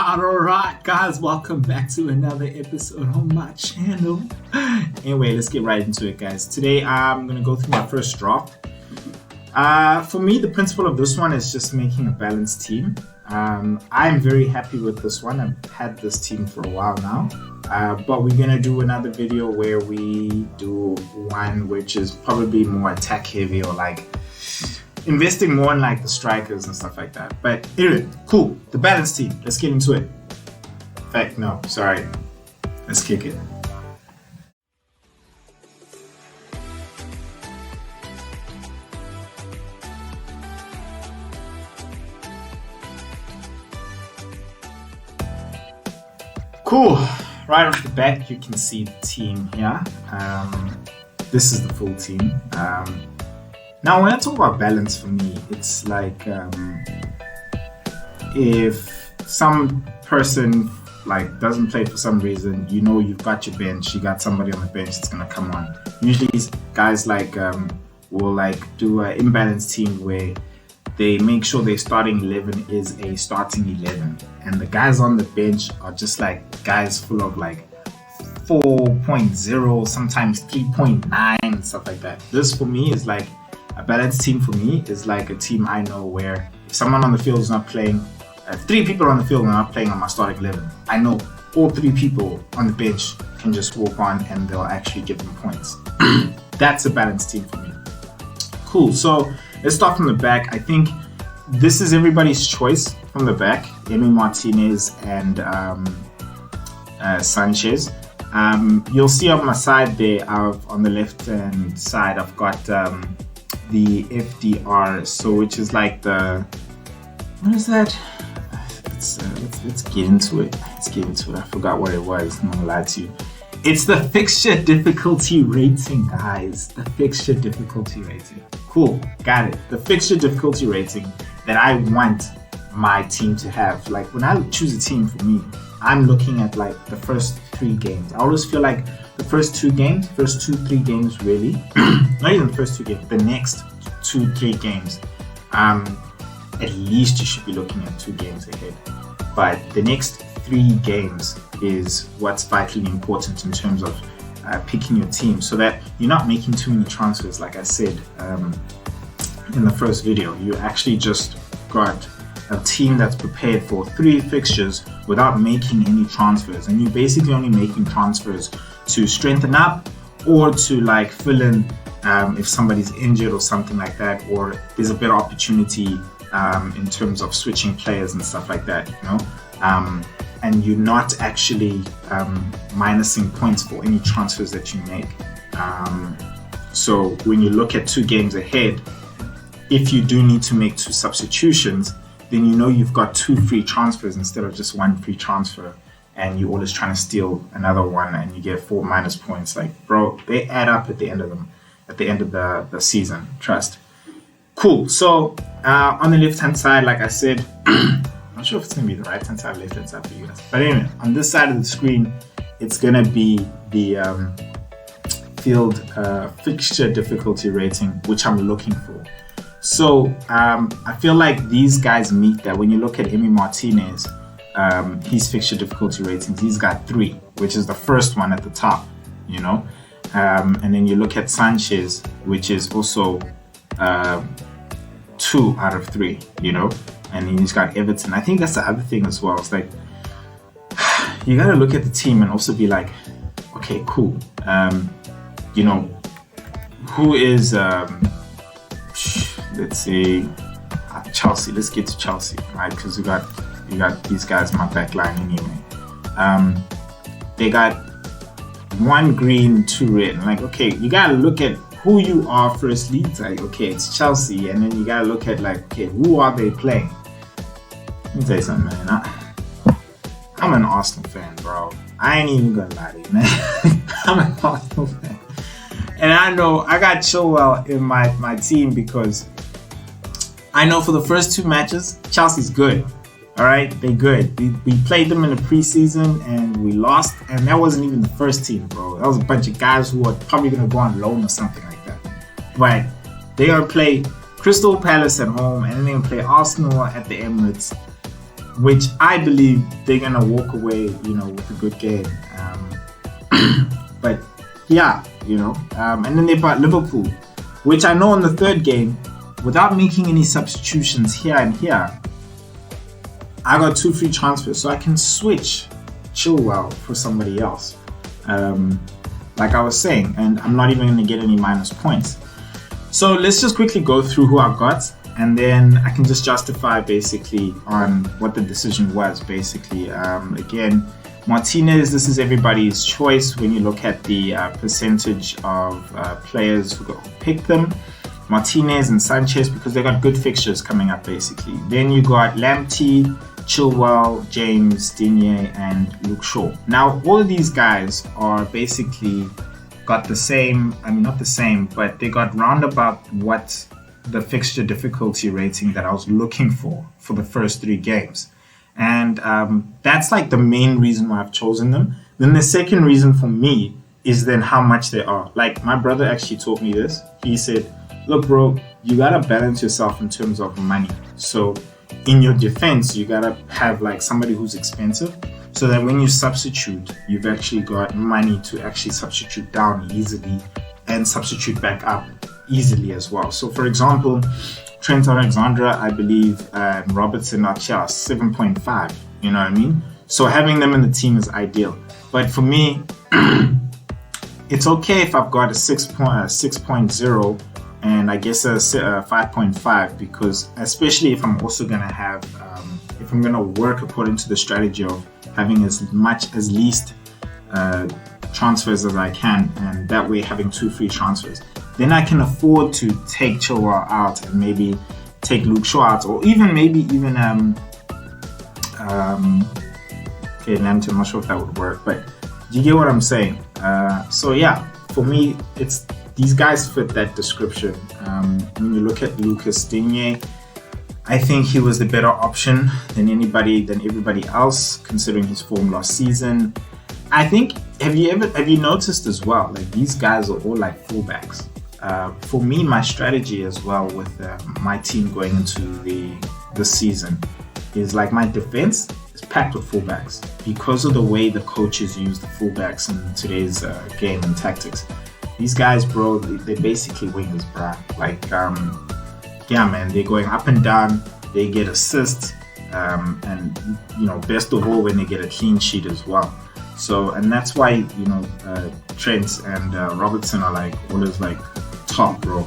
Alright, guys, welcome back to another episode on my channel. Anyway, let's get right into it, guys. Today, I'm going to go through my first draft. For me, the principle of this one is just making a balanced team. I'm very happy with this one. I've had this team for a while now. But we're going to do another video where we do one which is probably more attack heavy or like investing more in like the strikers and stuff like that. But anyway, cool. The balanced team. Let's get into it. In fact, no, sorry. Let's kick it. Cool. Right off the bat, you can see the team here. This is the full team. Now, when I talk about balance, for me, it's like if some person like doesn't play for some reason, you know you've got your bench, you got somebody on the bench that's gonna come on. Usually, guys like will like do an imbalanced team where they make sure their starting 11 is a starting 11, and the guys on the bench are just like guys full of like 4.0, sometimes 3.9 and stuff like that. This for me is like a balanced team. For me is like a team I know where if someone on the field is not playing, if 3 people on the field are not playing on my starting 11, I know all 3 people on the bench can just walk on and they'll actually give them points. That's a balanced team for me. Cool, so let's start from the back. I think this is everybody's choice from the back. Emi Martinez and Sanchez. You'll see on my side there, on the left hand side, I've got the FDR, so which is like the, what is that? Let's get into it. I forgot what it was. I'm not gonna lie to you. It's the fixture difficulty rating, guys. The fixture difficulty rating. Cool, got it. The fixture difficulty rating that I want my team to have. Like when I choose a team for me, I'm looking at like the first 3 games. I always feel like the first 3 games really, not even the first 2 games, the next 2-3 games, at least you should be looking at 2 games ahead. But the next 3 games is what's vitally important in terms of picking your team, so that you're not making too many transfers. Like I said in the first video, you actually just got a team that's prepared for 3 fixtures without making any transfers, and you're basically only making transfers to strengthen up or to like fill in if somebody's injured or something like that, or there's a better opportunity in terms of switching players and stuff like that, you know. And you're not actually minusing points for any transfers that you make. So when you look at 2 games ahead, if you do need to make 2 substitutions, then you know you've got 2 free transfers instead of just 1 free transfer, and you're always trying to steal another one and you get 4 minus points. Like, bro, they add up at the end of the season, trust. Cool. So on the left hand side, like I said, I'm not sure if it's gonna be the right hand side or left hand side for you guys, but anyway, on this side of the screen, it's gonna be the field fixture difficulty rating, which I'm looking for. So I feel like these guys meet that. When you look at Emi Martinez, his fixture difficulty ratings, he's got 3, which is the first one at the top, you know. And then you look at Sanchez, which is also 2 out of 3, you know. And then he's got Everton. I think that's the other thing as well. It's like you gotta look at the team and also be like, okay, cool. You know, who is let's say Chelsea. Let's get to Chelsea, right? Because you got these guys in my back line anyway. They got 1 green, 2 red. And like, okay, you gotta look at who you are firstly. It's like, okay, it's Chelsea, and then you gotta look at like, okay, who are they playing? Let me tell you something, man. I'm an Arsenal fan, bro. I ain't even gonna lie to you, man. I'm an Arsenal fan, and I know I got Chilwell in my team because I know for the first 2 matches, Chelsea's good. All right, they're good. We played them in the preseason and we lost, and that wasn't even the first team, bro. That was a bunch of guys who are probably gonna go on loan or something like that. But they're gonna play Crystal Palace at home, and then they're gonna play Arsenal at the Emirates. which I believe they're gonna walk away, with a good game. But yeah, and then they've got Liverpool, which I know in the third game, without making any substitutions here and here, I got 2 free transfers, so I can switch Chilwell for somebody else. Like I was saying, and I'm not even going to get any minus points. So let's just quickly go through who I've got, and then I can just justify basically on what the decision was. Basically, again, Martinez, this is everybody's choice when you look at the percentage of players who pick them. Martinez and Sanchez, because they got good fixtures coming up basically. Then you got Lamptey, Chilwell, James, Digne, and Luke Shaw. Now, all of these guys are basically got the same, not the same, but they got roundabout what the fixture difficulty rating that I was looking for the first 3 games. And that's like the main reason why I've chosen them. Then the second reason for me is then how much they are. Like, my brother actually taught me this. He said, look, bro, you gotta balance yourself in terms of money. So in your defense, you gotta have like somebody who's expensive, so that when you substitute, you've actually got money to actually substitute down easily and substitute back up easily as well. So for example, Trent Alexander, I believe, and Robertson are 7.5, you know what I mean? So having them in the team is ideal. But for me, it's okay if I've got a 6.0 and I guess a 5.5, because especially if I'm also going to have, if I'm going to work according to the strategy of having as least transfers as I can, and that way having 2 free transfers, then I can afford to take Chilwell out and maybe take Luke Shaw out, or maybe okay, Lamptey, I'm not sure if that would work, but you get what I'm saying. So yeah, for me, it's these guys fit that description. When you look at Lucas Digne, I think he was the better option than everybody else, considering his form last season. I think, have you noticed as well, like these guys are all like fullbacks. For me, my strategy as well with my team going into the season is like my defense is packed with fullbacks because of the way the coaches use the fullbacks in today's game and tactics. These guys, bro, they're basically wingers, bro. Like, yeah, man, they're going up and down. They get assists, and best of all, when they get a clean sheet as well. So, and that's why Trent and Robertson are like always like top, bro.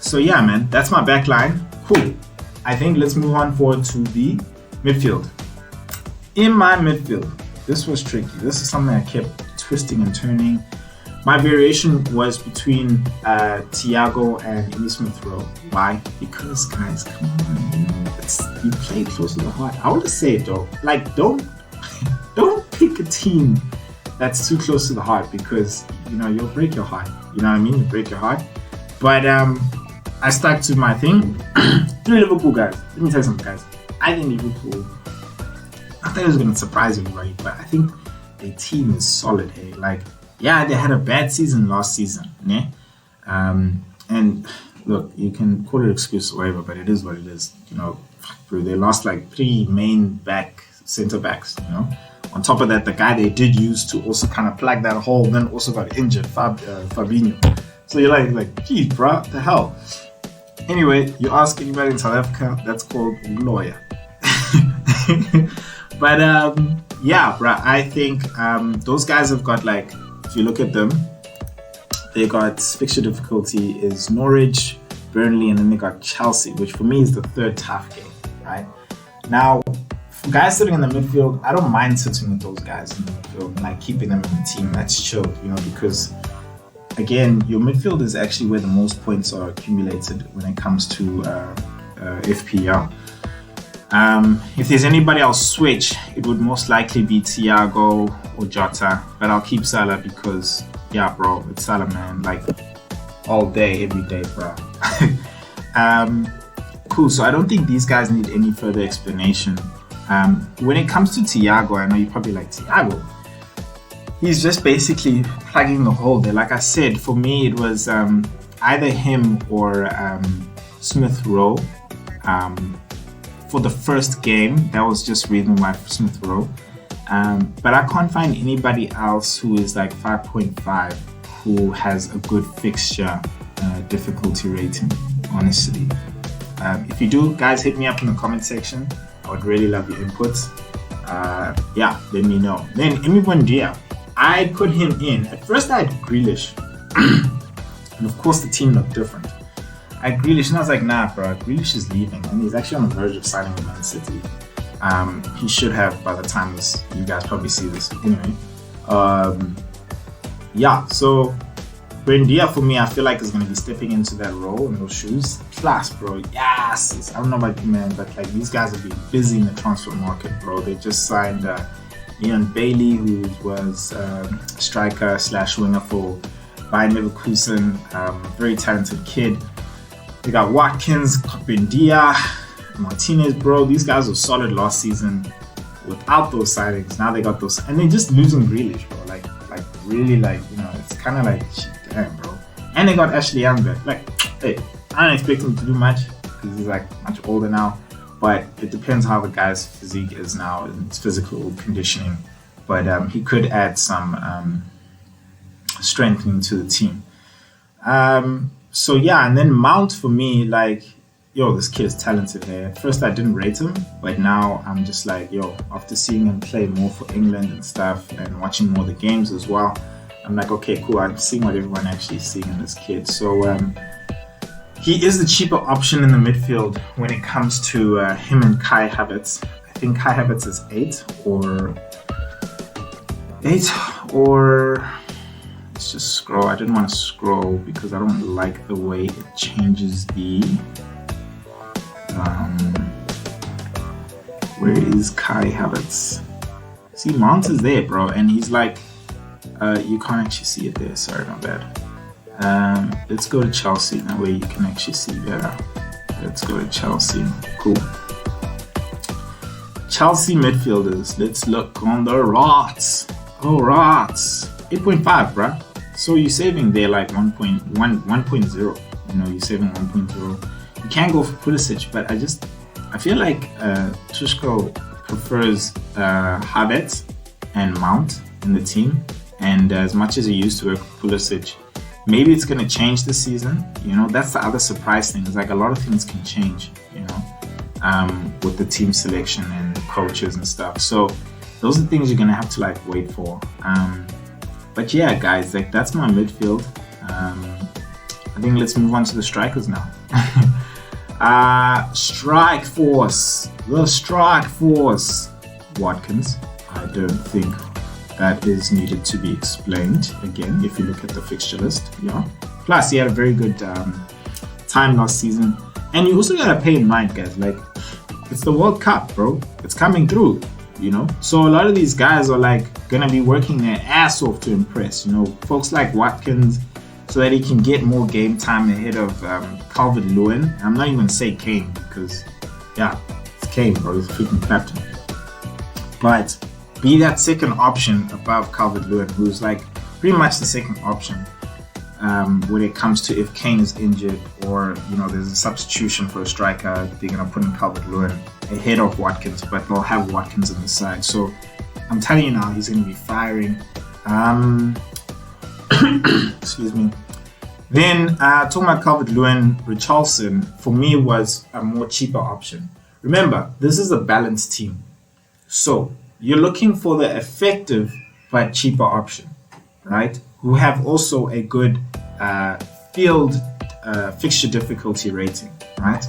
So yeah, man, that's my back line. Cool. I think let's move on forward to the midfield. In my midfield, this was tricky. This is something I kept twisting and turning. My variation was between Thiago and Emile Smith Rowe. Why? Because, guys, come on, you play close to the heart. I want to say it though, like don't pick a team that's too close to the heart, because you'll break your heart. You know what I mean? You break your heart. But I stuck to my thing. 3 Liverpool guys. Let me tell you something, guys. I think Liverpool, I thought it was gonna surprise everybody, but I think their team is solid. Hey, like, yeah, they had a bad season last season, né? And look, you can call it excuse or whatever, but it is what it is. Bro, they lost like 3 main centre backs. On top of that, the guy they did use to also kind of plug that hole then also got injured, Fabinho. So you're like, geez, bro, what the hell? Anyway, you ask anybody in South Africa, that's called lawyer. But yeah, bro, I think those guys have got, like, if you look at them, they got fixture difficulty is Norwich, Burnley, and then they got Chelsea, which for me is the 3rd tough game, right? Now, for guys sitting in the midfield, I don't mind sitting with those guys in the midfield and like keeping them in the team. That's chill, because again, your midfield is actually where the most points are accumulated when it comes to FPL. If there's anybody I'll switch, it would most likely be Thiago or Jota, but I'll keep Salah because, yeah, bro, it's Salah, man, like all day, every day, bro. Cool, so I don't think these guys need any further explanation. When it comes to Thiago, I know you're probably like, Thiago, he's just basically plugging the hole there. Like I said, for me, it was either him or Smith Rowe. for the first game, that was just reason why for Smith Rowe. But I can't find anybody else who is like 5.5 who has a good fixture difficulty rating, honestly. If you do, guys, hit me up in the comment section. I would really love your inputs. Yeah, let me know. Then Emi Buendia, I put him in. At first I had Grealish. And of course the team looked different. I had Grealish and I was like, nah bro, Grealish is leaving. And he's actually on the verge of signing with Man City. He should have by the time you guys probably see this. Anyway. Yeah, so Buendia for me, I feel like is going to be stepping into that role in those shoes. Plus, bro, yes! I don't know about you, man, but like these guys have been busy in the transfer market, bro. They just signed Ian Bailey, who was striker / winger for Bayern Leverkusen, very talented kid. They got Watkins, Buendia, Martinez, bro. These guys were solid last season without those signings. Now they got those, and they're just losing Grealish, bro. Like really, like, you know, it's kind of like, damn, bro. And they got Ashley Young back. Like, hey, I don't expect him to do much because he's like much older now. But it depends how the guy's physique is now and his physical conditioning. But he could add some strengthening to the team. So yeah, and then Mount for me, like, yo, this kid is talented here. At first I didn't rate him, but now I'm just like, yo, after seeing him play more for England and stuff and watching more of the games as well, I'm like, okay, cool, I'm seeing what everyone actually is seeing in this kid. So he is the cheaper option in the midfield when it comes to him and Kai Havertz. I think Kai Havertz is 8 or let's just scroll. I didn't want to scroll because I don't like the way it changes the where is Kai Havertz? See, Mount is there, bro, and he's like, you can't actually see it there. Sorry, my bad. Let's go to Chelsea. That way you can actually see better. Let's go to Chelsea. Cool. Chelsea midfielders. Let's look on the rots. Oh, rots. 8.5, bro. So you're saving there like 1.0. You know, you're saving 1.0. You can go for Pulisic, but I feel like Tuchel prefers Havertz and Mount in the team. And as much as he used to work with Pulisic, maybe it's going to change this season. You know, that's the other surprise thing. It's like a lot of things can change, you know, with the team selection and coaches and stuff. So those are things you're going to have to like wait for. But yeah, guys, like that's my midfield. I think let's move on to the strikers now. Strike Force. The Strike Force. Watkins. I don't think that is needed to be explained again if you look at the fixture list. Yeah. Plus, he had a very good time last season. And you also gotta pay in mind, guys, like it's the World Cup, bro. It's coming through, you know. So a lot of these guys are like gonna be working their ass off to impress, you know, folks like Watkins, so that he can get more game time ahead of Calvert-Lewin. I'm not even say Kane because, yeah, it's Kane, bro. He's a freaking captain. But be that second option above Calvert-Lewin, who's like pretty much the second option when it comes to if Kane is injured or, you know, there's a substitution for a striker, they're going to put in Calvert-Lewin ahead of Watkins, but they'll have Watkins on the side. So I'm telling you now, he's going to be firing. Excuse me. Then talking about Calvert-Lewin, Richarlison for me was a more cheaper option. Remember, this is a balanced team, so you're looking for the effective but cheaper option, right? Who have also a good field fixture difficulty rating, right?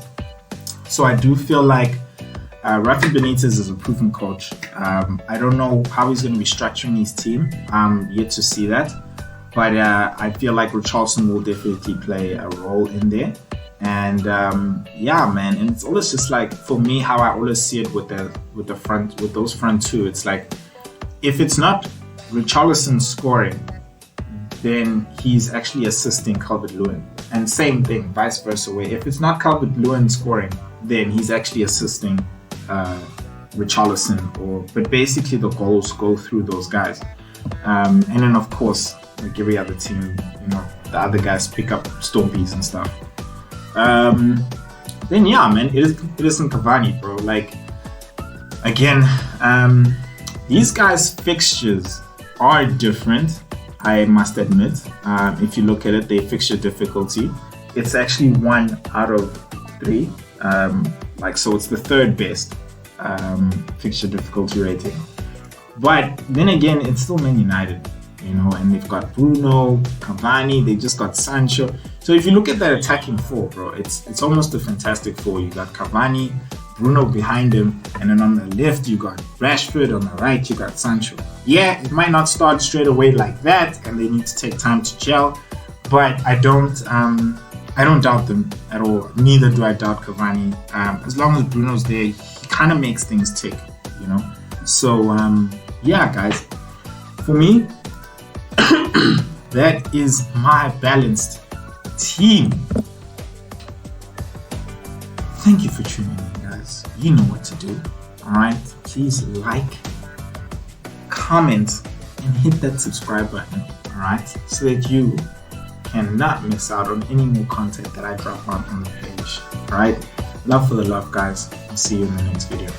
So I do feel like Rafa Benitez is a proven coach. I don't know how he's going to be structuring his team. I'm yet to see that. But I feel like Richarlison will definitely play a role in there. And yeah, man, and it's always just like, for me, how I always see it with those front two, it's like, if it's not Richarlison scoring, then he's actually assisting Calvert-Lewin. And same thing, vice versa way. If it's not Calvert-Lewin scoring, then he's actually assisting Richarlison. But basically the goals go through those guys. And then of course, like every other team, you know, the other guys pick up stompies and stuff. Then then yeah, man, it isn't Cavani, bro. Like, again, these guys' fixtures are different, I must admit. If you look at it, their fixture difficulty, it's actually 1 out of 3. So it's the third best fixture difficulty rating. But then again, it's still Man United, and they've got Bruno, Cavani, they just got Sancho. So if you look at that attacking four, bro, it's almost a fantastic four. You got Cavani, Bruno behind him, and then on the left you got Rashford, on the right you got Sancho. Yeah, it might not start straight away like that, and they need to take time to gel, but I don't doubt them at all. Neither do I doubt Cavani. As long as Bruno's there, he kind of makes things tick, So yeah, guys, for me, that is my balanced team. Thank you for tuning in, guys. You know what to do. Alright, please like, comment, and hit that subscribe button. Alright, so that you cannot miss out on any more content that I drop on the page. Alright, love for the love, guys. I'll see you in the next video.